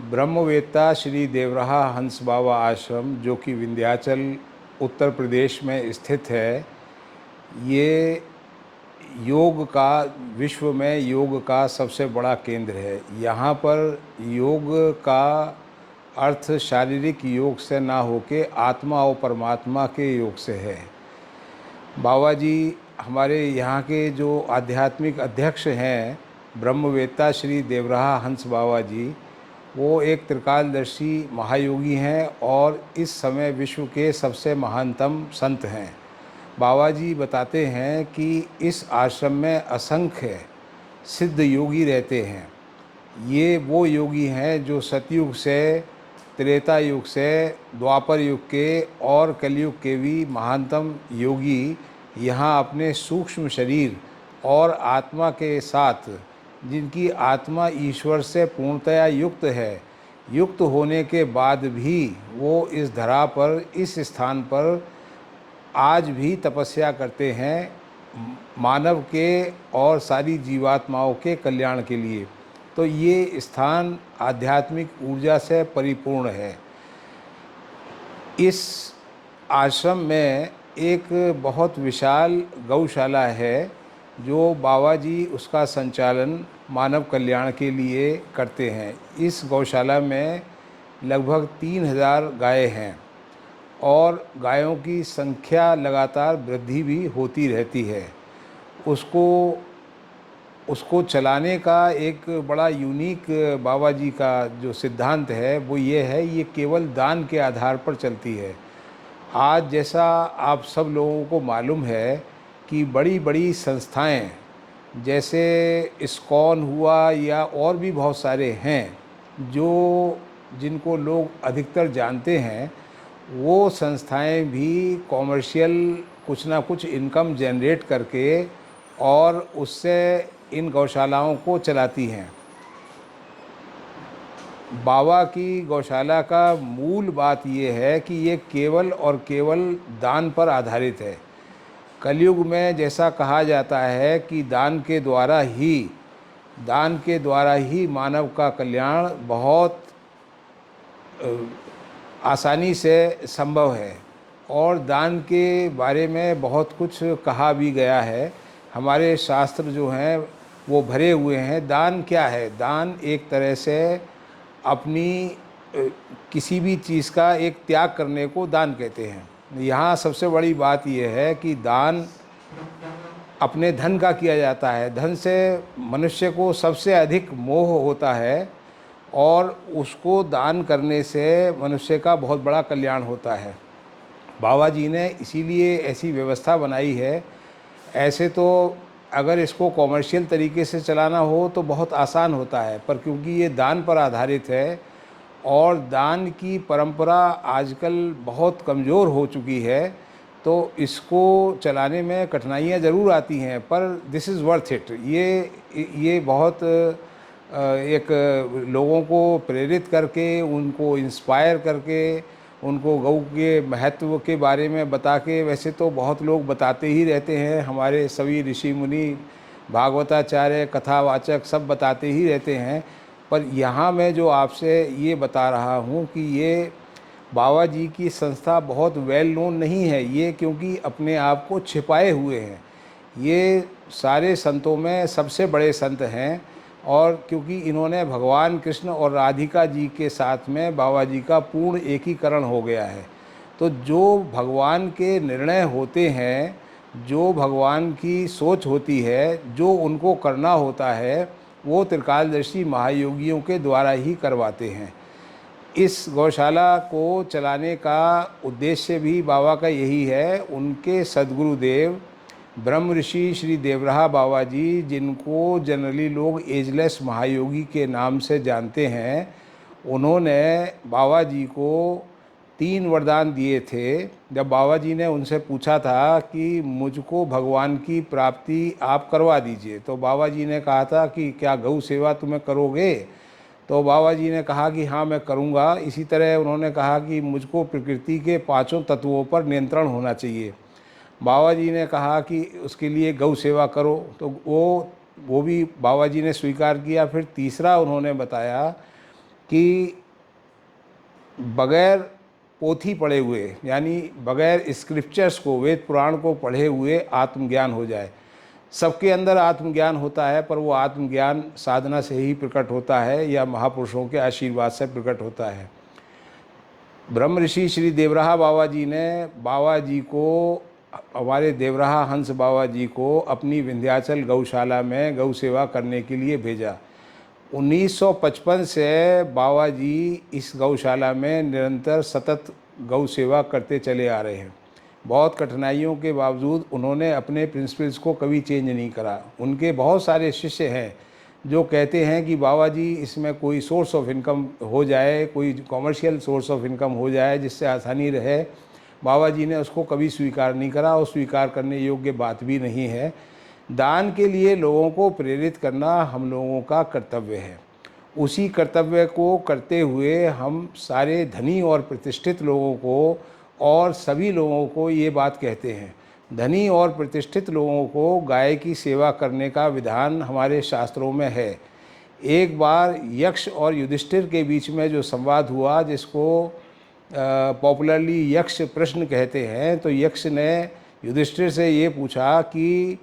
ब्रह्मवेत्ता श्री देवराहा हंस बाबा आश्रम, जो कि विंध्याचल उत्तर प्रदेश में स्थित है, ये योग का विश्व में योग का सबसे बड़ा केंद्र है। यहाँ पर योग का अर्थ शारीरिक योग से ना होके आत्मा और परमात्मा के योग से है। बाबा जी हमारे यहाँ के जो आध्यात्मिक अध्यक्ष हैं, ब्रह्मवेत्ता श्री देवराहा हंस बाबा जी, वो एक त्रिकालदर्शी महायोगी हैं और इस समय विश्व के सबसे महानतम संत हैं। बाबा जी बताते हैं कि इस आश्रम में असंख्य सिद्ध योगी रहते हैं। ये वो योगी हैं जो सतयुग से, त्रेता युग से, द्वापर युग के और कलयुग के भी महानतम योगी यहाँ अपने सूक्ष्म शरीर और आत्मा के साथ, जिनकी आत्मा ईश्वर से पूर्णतया युक्त है, युक्त होने के बाद भी वो इस धरा पर, इस स्थान पर आज भी तपस्या करते हैं मानव के और सारी जीवात्माओं के कल्याण के लिए। तो ये स्थान आध्यात्मिक ऊर्जा से परिपूर्ण है। इस आश्रम में एक बहुत विशाल गौशाला है जो बाबा जी उसका संचालन मानव कल्याण के लिए करते हैं। इस गौशाला में लगभग 3000 गायें हैं और गायों की संख्या लगातार वृद्धि भी होती रहती है। उसको चलाने का एक बड़ा यूनिक बाबा जी का जो सिद्धांत है वो ये है, ये केवल दान के आधार पर चलती है। आज जैसा आप सब लोगों को मालूम है कि बड़ी बड़ी संस्थाएं जैसे इस्कॉन हुआ या और भी बहुत सारे हैं जो जिनको लोग अधिकतर जानते हैं, वो संस्थाएं भी कॉमर्शियल कुछ ना कुछ इनकम जनरेट करके और उससे इन गौशालाओं को चलाती हैं। बाबा की गौशाला का मूल बात ये है कि ये केवल और केवल दान पर आधारित है। कलयुग में जैसा कहा जाता है कि दान के द्वारा ही मानव का कल्याण बहुत आसानी से संभव है और दान के बारे में बहुत कुछ कहा भी गया है। हमारे शास्त्र जो हैं वो भरे हुए हैं। दान क्या है? दान एक तरह से अपनी किसी भी चीज़ का एक त्याग करने को दान कहते हैं। यहाँ सबसे बड़ी बात यह है कि दान अपने धन का किया जाता है। धन से मनुष्य को सबसे अधिक मोह होता है और उसको दान करने से मनुष्य का बहुत बड़ा कल्याण होता है। बाबा जी ने इसीलिए ऐसी व्यवस्था बनाई है। ऐसे तो अगर इसको कॉमर्शियल तरीके से चलाना हो तो बहुत आसान होता है, पर क्योंकि ये दान पर आधारित है और दान की परंपरा आजकल बहुत कमज़ोर हो चुकी है, तो इसको चलाने में कठिनाइयाँ ज़रूर आती हैं, पर दिस इज़ वर्थ इट। ये बहुत एक लोगों को प्रेरित करके, उनको इंस्पायर करके, उनको गौ के महत्व के बारे में बता के, वैसे तो बहुत लोग बताते ही रहते हैं, हमारे सभी ऋषि मुनि, भागवताचार्य, कथावाचक सब बताते ही रहते हैं, पर यहाँ मैं जो आपसे ये बता रहा हूँ कि ये बाबा जी की संस्था बहुत वेल नोन नहीं है ये, क्योंकि अपने आप को छिपाए हुए हैं। ये सारे संतों में सबसे बड़े संत हैं और क्योंकि इन्होंने भगवान कृष्ण और राधिका जी के साथ में बाबा जी का पूर्ण एकीकरण हो गया है। तो जो भगवान के निर्णय होते हैं, जो भगवान की सोच होती है, जो उनको करना होता है, वो त्रिकालदर्शी महायोगियों के द्वारा ही करवाते हैं। इस गौशाला को चलाने का उद्देश्य भी बाबा का यही है। उनके सद्गुरुदेव ब्रह्म ऋषि श्री देवराहा बाबा जी, जिनको जनरली लोग एजलेस महायोगी के नाम से जानते हैं, उन्होंने बाबा जी को 3 वरदान दिए थे। जब बाबा जी ने उनसे पूछा था कि मुझको भगवान की प्राप्ति आप करवा दीजिए, तो बाबा जी ने कहा था कि क्या गौ सेवा तुम्हें करोगे? तो बाबा जी ने कहा कि हाँ मैं करूँगा। इसी तरह उन्होंने कहा कि मुझको प्रकृति के 5 तत्वों पर नियंत्रण होना चाहिए। बाबा जी ने कहा कि उसके लिए गौ सेवा करो, तो वो भी बाबा जी ने स्वीकार किया। फिर तीसरा उन्होंने बताया कि बगैर पोथी पढ़े हुए, यानी बगैर स्क्रिप्चर्स को, वेद पुराण को पढ़े हुए आत्मज्ञान हो जाए। सबके अंदर आत्मज्ञान होता है, पर वो आत्मज्ञान साधना से ही प्रकट होता है या महापुरुषों के आशीर्वाद से प्रकट होता है। ब्रह्म ऋषि श्री देवराहा बाबा जी ने बाबा जी को, हमारे देवराहा हंस बाबा जी को अपनी विंध्याचल गौशाला में गौ सेवा करने के लिए भेजा। 1955 से बाबा जी इस गौशाला में निरंतर सतत गौ सेवा करते चले आ रहे हैं। बहुत कठिनाइयों के बावजूद उन्होंने अपने प्रिंसिपल्स को कभी चेंज नहीं करा। उनके बहुत सारे शिष्य हैं जो कहते हैं कि बाबा जी इसमें कोई सोर्स ऑफ इनकम हो जाए, कोई कॉमर्शियल सोर्स ऑफ इनकम हो जाए जिससे आसानी रहे। बाबा जी ने उसको कभी स्वीकार नहीं करा और स्वीकार करने योग्य बात भी नहीं है। दान के लिए लोगों को प्रेरित करना हम लोगों का कर्तव्य है। उसी कर्तव्य को करते हुए हम सारे धनी और प्रतिष्ठित लोगों को और सभी लोगों को ये बात कहते हैं, धनी और प्रतिष्ठित लोगों को गाय की सेवा करने का विधान हमारे शास्त्रों में है। एक बार यक्ष और युधिष्ठिर के बीच में जो संवाद हुआ, जिसको पॉपुलरली यक्ष प्रश्न कहते हैं, तो यक्ष ने युधिष्ठिर से ये पूछा कि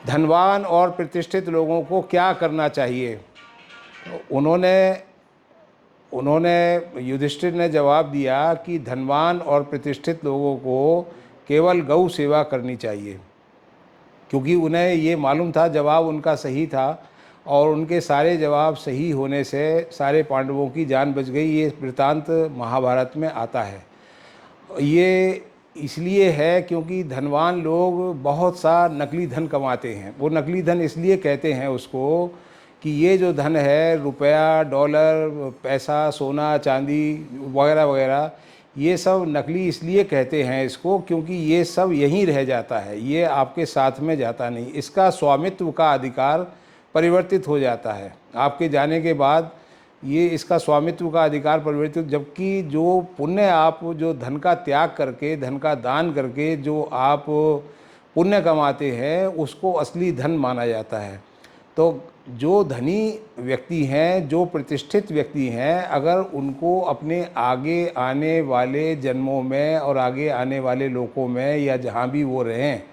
धनवान और प्रतिष्ठित लोगों को क्या करना चाहिए। तो उन्होंने युधिष्ठिर ने जवाब दिया कि धनवान और प्रतिष्ठित लोगों को केवल गौ सेवा करनी चाहिए, क्योंकि उन्हें ये मालूम था, जवाब उनका सही था और उनके सारे जवाब सही होने से सारे पांडवों की जान बच गई। ये वृतांत महाभारत में आता है। ये इसलिए है क्योंकि धनवान लोग बहुत सा नकली धन कमाते हैं। वो नकली धन इसलिए कहते हैं उसको कि ये जो धन है, रुपया, डॉलर, पैसा, सोना, चांदी वगैरह वगैरह, ये सब नकली इसलिए कहते हैं इसको क्योंकि ये सब यहीं रह जाता है, ये आपके साथ में जाता नहीं। इसका स्वामित्व का अधिकार परिवर्तित हो जाता है आपके जाने के बाद, ये इसका स्वामित्व का अधिकार परिवर्तित। जबकि जो पुण्य आप जो धन का त्याग करके, धन का दान करके जो आप पुण्य कमाते हैं, उसको असली धन माना जाता है। तो जो धनी व्यक्ति हैं, जो प्रतिष्ठित व्यक्ति हैं, अगर उनको अपने आगे आने वाले जन्मों में और आगे आने वाले लोकों में या जहाँ भी वो रहें,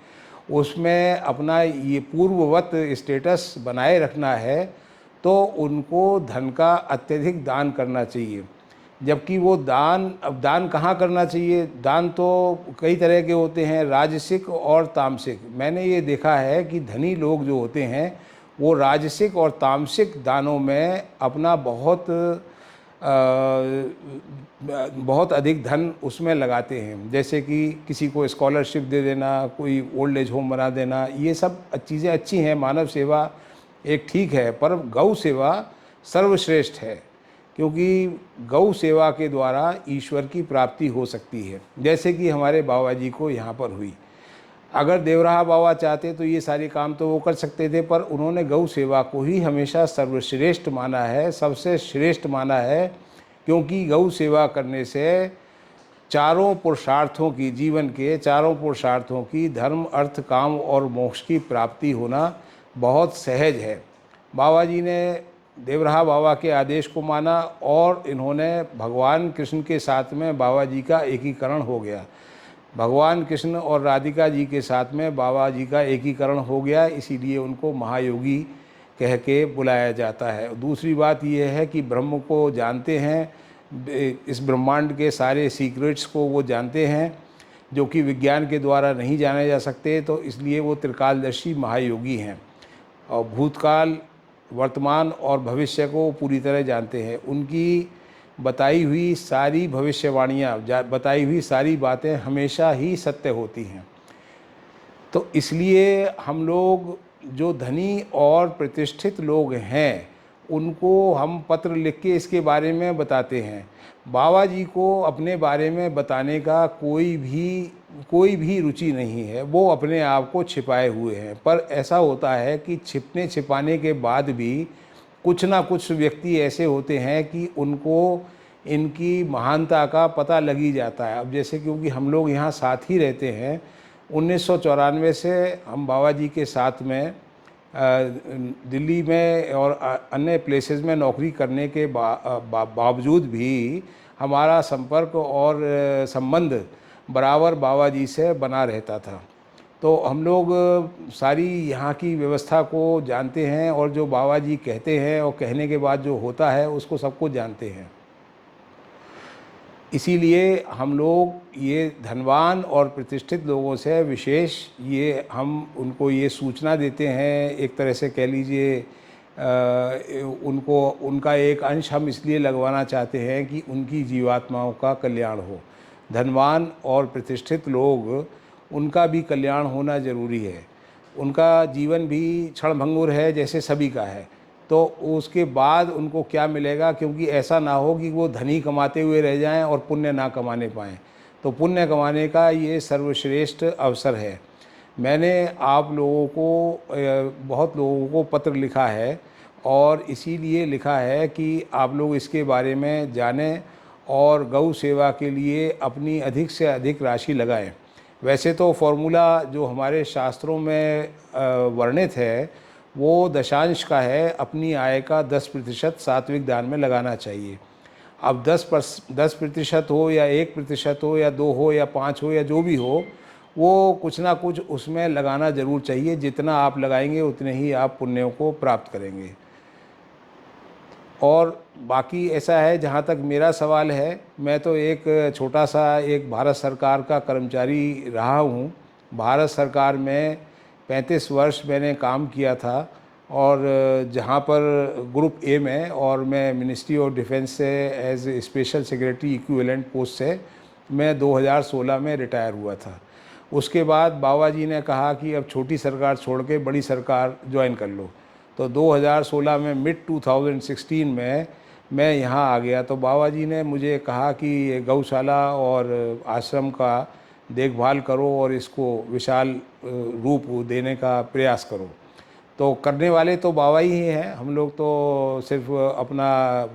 उसमें अपना ये पूर्ववत स्टेटस बनाए रखना है, तो उनको धन का अत्यधिक दान करना चाहिए। जबकि वो दान, अब दान कहाँ करना चाहिए? दान तो कई तरह के होते हैं, राजसिक और तामसिक। मैंने ये देखा है कि धनी लोग जो होते हैं वो राजसिक और तामसिक दानों में अपना बहुत अधिक धन उसमें लगाते हैं। जैसे कि किसी को स्कॉलरशिप दे देना, कोई ओल्ड एज होम बना देना, ये सब चीज़ें अच्छी हैं, मानव सेवा एक ठीक है, पर गौ सेवा सर्वश्रेष्ठ है, क्योंकि गौ सेवा के द्वारा ईश्वर की प्राप्ति हो सकती है, जैसे कि हमारे बाबा जी को यहाँ पर हुई। अगर देवराहा बाबा चाहते तो ये सारे काम तो वो कर सकते थे, पर उन्होंने गौ सेवा को ही हमेशा सर्वश्रेष्ठ माना है, सबसे श्रेष्ठ माना है, क्योंकि गौ सेवा करने से चारों पुरुषार्थों की, जीवन के चारों पुरुषार्थों की, धर्म, अर्थ, काम और मोक्ष की प्राप्ति होना बहुत सहज है। बाबा जी ने देवराहा बाबा के आदेश को माना और इन्होंने भगवान कृष्ण के साथ में बाबा जी का एकीकरण हो गया। भगवान कृष्ण और राधिका जी के साथ में बाबा जी का एकीकरण हो गया, इसीलिए उनको महायोगी कह के बुलाया जाता है। दूसरी बात यह है कि ब्रह्म को जानते हैं, इस ब्रह्मांड के सारे सीक्रेट्स को वो जानते हैं, जो कि विज्ञान के द्वारा नहीं जाने जा सकते, तो इसलिए वो त्रिकालदर्शी महायोगी हैं और भूतकाल, वर्तमान और भविष्य को पूरी तरह जानते हैं। उनकी बताई हुई सारी भविष्यवाणियाँ, बताई हुई सारी बातें हमेशा ही सत्य होती हैं। तो इसलिए हम लोग जो धनी और प्रतिष्ठित लोग हैं, उनको हम पत्र लिख के इसके बारे में बताते हैं। बाबा जी को अपने बारे में बताने का कोई भी रुचि नहीं है, वो अपने आप को छिपाए हुए हैं। पर ऐसा होता है कि छिपने छिपाने के बाद भी कुछ ना कुछ व्यक्ति ऐसे होते हैं कि उनको इनकी महानता का पता लग ही जाता है। अब जैसे क्योंकि हम लोग यहाँ साथ ही रहते हैं, 1994 से हम बाबा जी के साथ में दिल्ली में और अन्य प्लेसेस में नौकरी करने के बावजूद भी हमारा संपर्क और संबंध बराबर बाबा जी से बना रहता था। तो हम लोग सारी यहाँ की व्यवस्था को जानते हैं और जो बाबा जी कहते हैं और कहने के बाद जो होता है उसको सब कुछ जानते हैं। इसीलिए हम लोग ये धनवान और प्रतिष्ठित लोगों से विशेष ये हम उनको ये सूचना देते हैं, एक तरह से कह लीजिए उनको उनका एक अंश हम इसलिए लगवाना चाहते हैं कि उनकी जीवात्माओं का कल्याण हो। धनवान और प्रतिष्ठित लोग, उनका भी कल्याण होना ज़रूरी है। उनका जीवन भी क्षणभंगुर है जैसे सभी का है, तो उसके बाद उनको क्या मिलेगा, क्योंकि ऐसा ना हो कि वो धनी कमाते हुए रह जाएं और पुण्य ना कमाने पाएँ। तो पुण्य कमाने का ये सर्वश्रेष्ठ अवसर है। मैंने आप लोगों को बहुत लोगों को पत्र लिखा है और इसीलिए लिखा है कि आप लोग इसके बारे में जानें और गौ सेवा के लिए अपनी अधिक से अधिक राशि लगाएं। वैसे तो फॉर्मूला जो हमारे शास्त्रों में वर्णित है वो दशांश का है, अपनी आय का 10% सात्विक दान में लगाना चाहिए। अब 10% हो या 1% हो या 2 हो या 5 हो या जो भी हो, वो कुछ ना कुछ उसमें लगाना ज़रूर चाहिए। जितना आप लगाएंगे उतने ही आप पुण्यों को प्राप्त करेंगे। और बाकी ऐसा है, जहाँ तक मेरा सवाल है, मैं तो एक छोटा सा एक भारत सरकार का कर्मचारी रहा हूँ। भारत सरकार में 35 वर्ष मैंने काम किया था और जहाँ पर ग्रुप ए में, और मैं मिनिस्ट्री ऑफ डिफेंस से as special secretary equivalent post से मैं 2016 में रिटायर हुआ था। उसके बाद बाबा जी ने कहा कि अब छोटी सरकार छोड़ के बड़ी सरकार ज्वाइन कर लो। तो 2016 में मिड 2016 में मैं यहाँ आ गया। तो बाबा जी ने मुझे कहा कि गौशाला और आश्रम का देखभाल करो और इसको विशाल रूप देने का प्रयास करो। तो करने वाले तो बाबा ही हैं, हम लोग तो सिर्फ अपना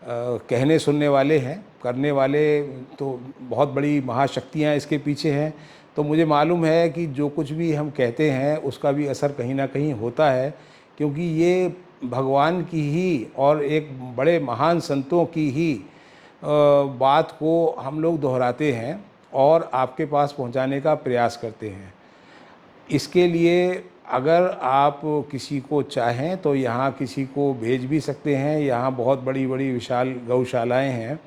कहने सुनने वाले हैं। करने वाले तो बहुत बड़ी महाशक्तियाँ इसके पीछे हैं। तो मुझे मालूम है कि जो कुछ भी हम कहते हैं उसका भी असर कहीं ना कहीं होता है, क्योंकि ये भगवान की ही और एक बड़े महान संतों की ही बात को हम लोग दोहराते हैं और आपके पास पहुंचाने का प्रयास करते हैं। इसके लिए अगर आप किसी को चाहें तो यहाँ किसी को भेज भी सकते हैं। यहाँ बहुत बड़ी बड़ी विशाल गौशालाएं हैं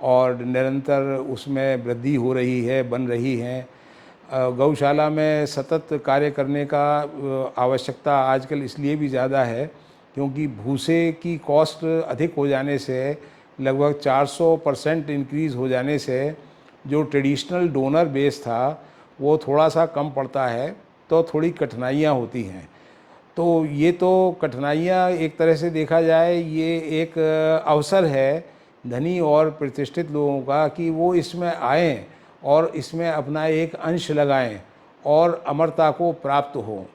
और निरंतर उसमें वृद्धि हो रही है, बन रही हैं। गौशाला में सतत कार्य करने का आवश्यकता आजकल इसलिए भी ज़्यादा है क्योंकि भूसे की कॉस्ट अधिक हो जाने से, लगभग 400% इंक्रीज़ हो जाने से जो ट्रेडिशनल डोनर बेस था वो थोड़ा सा कम पड़ता है, तो थोड़ी कठिनाइयाँ होती हैं। तो ये तो कठिनाइयाँ एक तरह से देखा जाए ये एक अवसर है धनी और प्रतिष्ठित लोगों का कि वो इसमें आएँ और इसमें अपना एक अंश लगाएं और अमरता को प्राप्त हो।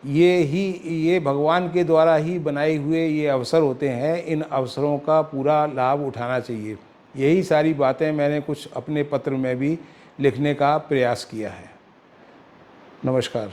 ये भगवान के द्वारा ही बनाए हुए ये अवसर होते हैं। इन अवसरों का पूरा लाभ उठाना चाहिए। यही सारी बातें मैंने कुछ अपने पत्र में भी लिखने का प्रयास किया है। नमस्कार।